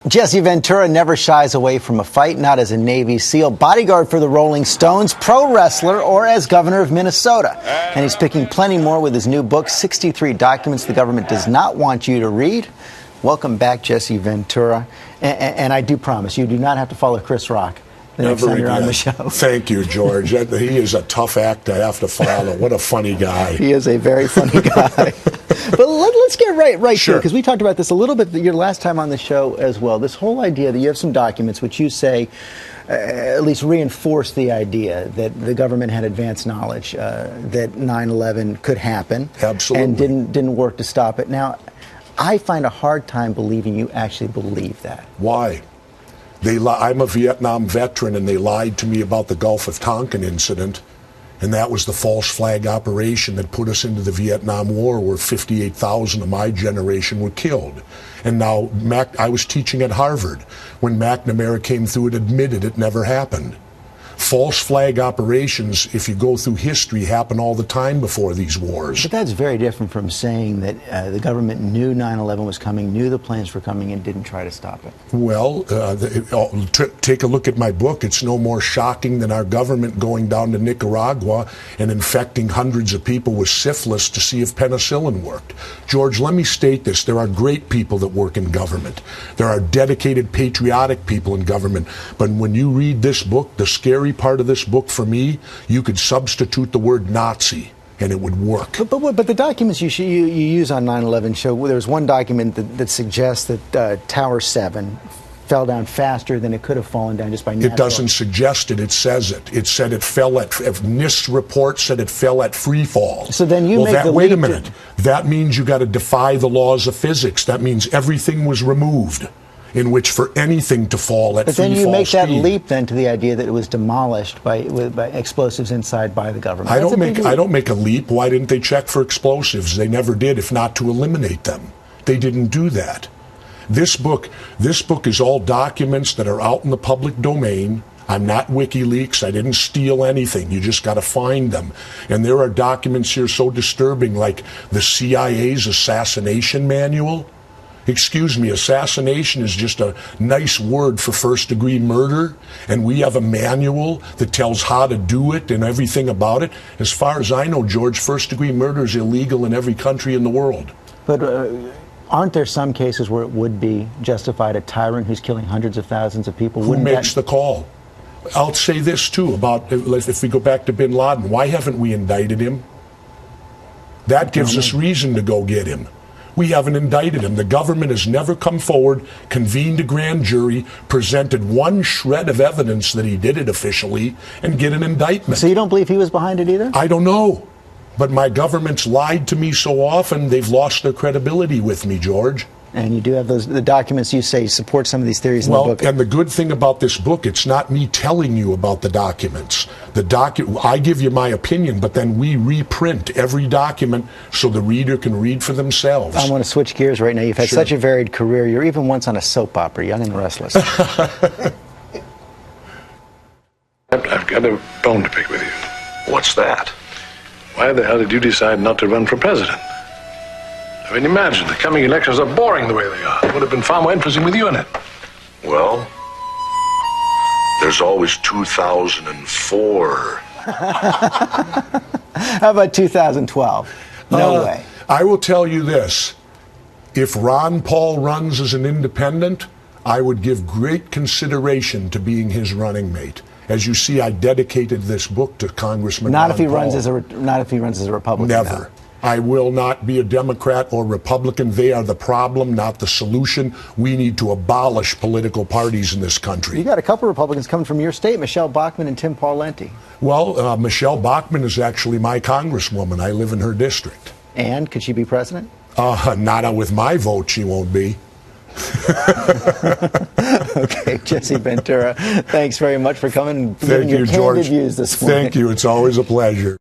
Jesse Ventura never shies away from a fight, not as a Navy SEAL, bodyguard for the Rolling Stones, pro wrestler, or as governor of Minnesota. And he's picking plenty more with his new book, 63 Documents the Government Does Not Want You to Read. Welcome back, Jesse Ventura. And I do promise, you do not have to follow Chris Rock the next time you're on the show. Thank you, George. He is a tough act to have to follow. What a funny guy. He is a very funny guy. But let's get right Sure. here, because we talked about this a little bit your last time on the show as well. This whole idea that you have some documents which you say at least reinforce the idea that the government had advanced knowledge that 9/11 could happen. Absolutely. And didn't work to stop it. Now, I find a hard time believing you actually believe that. Why? I'm a Vietnam veteran, and they lied to me about the Gulf of Tonkin incident. And that was the false flag operation that put us into the Vietnam War, where 58,000 of my generation were killed. And now I was teaching at Harvard when McNamara came through and admitted it never happened. False flag operations, if you go through history, happen all the time before these wars. But that's very different from saying that the government knew 9/11 was coming, knew the planes were coming, and didn't try to stop it. Well, take a look at my book. It's no more shocking than our government going down to Nicaragua and infecting hundreds of people with syphilis to see if penicillin worked. George, let me state this. There are great people that work in government. There are dedicated, patriotic people in government. But when you read this book, the scary part of this book for me, you could substitute the word Nazi and it would work. But the documents you use on 9/11 show, there's one document that suggests that Tower 7 fell down faster than it could have fallen down just by natural. It doesn't suggest it, it says it. It said it fell at, NIST report said it fell at free fall. So then you make the wait a leap minute. That means you got to defy the laws of physics. That means everything was removed in which for anything to fall at free fall speed. But then you make that leap then to the idea that it was demolished by explosives inside by the government. I don't make a leap. Why didn't they check for explosives? They never did, if not to eliminate them. They didn't do that. This book is all documents that are out in the public domain. I'm not WikiLeaks. I didn't steal anything. You just got to find them. And there are documents here so disturbing, like the CIA's assassination manual. Excuse me, assassination is just a nice word for first-degree murder, and we have a manual that tells how to do it and everything about it. As far as I know, George, first-degree murder is illegal in every country in the world. But aren't there some cases where it would be justified? A tyrant who's killing hundreds of thousands of people? Who makes the call? I'll say this, too, about if we go back to bin Laden. Why haven't we indicted him? That gives us reason to go get him. We haven't indicted him. The government has never come forward, convened a grand jury, presented one shred of evidence that he did it officially, and get an indictment. So you don't believe he was behind it either? I don't know. But my government's lied to me so often, they've lost their credibility with me, George. And you do have the documents you say support some of these theories in the book. And the good thing about this book, it's not me telling you about the documents. I give you my opinion, but then we reprint every document so the reader can read for themselves. I want to switch gears right now. You've had such a varied career. You're even once on a soap opera, Young and the Restless. I've got a bone to pick with you. What's that? Why the hell did you decide not to run for president? I mean, imagine, the coming elections are boring the way they are. It would have been far more interesting with you in it. Well, there's always 2004. How about 2012? No way. I will tell you this. If Ron Paul runs as an independent, I would give great consideration to being his running mate. As you see, I dedicated this book to Congressman Ron Paul. Not if he runs as a Republican. Never. Now. I will not be a Democrat or Republican. They are the problem, not the solution. We need to abolish political parties in this country. You got a couple of Republicans coming from your state, Michele Bachmann and Tim Pawlenty. Well, Michele Bachmann is actually my congresswoman. I live in her district. And could she be president? Not with my vote, she won't be. Okay, Jesse Ventura, thanks very much for coming and giving Thank you, your George. candid views this morning. Thank you. It's always a pleasure.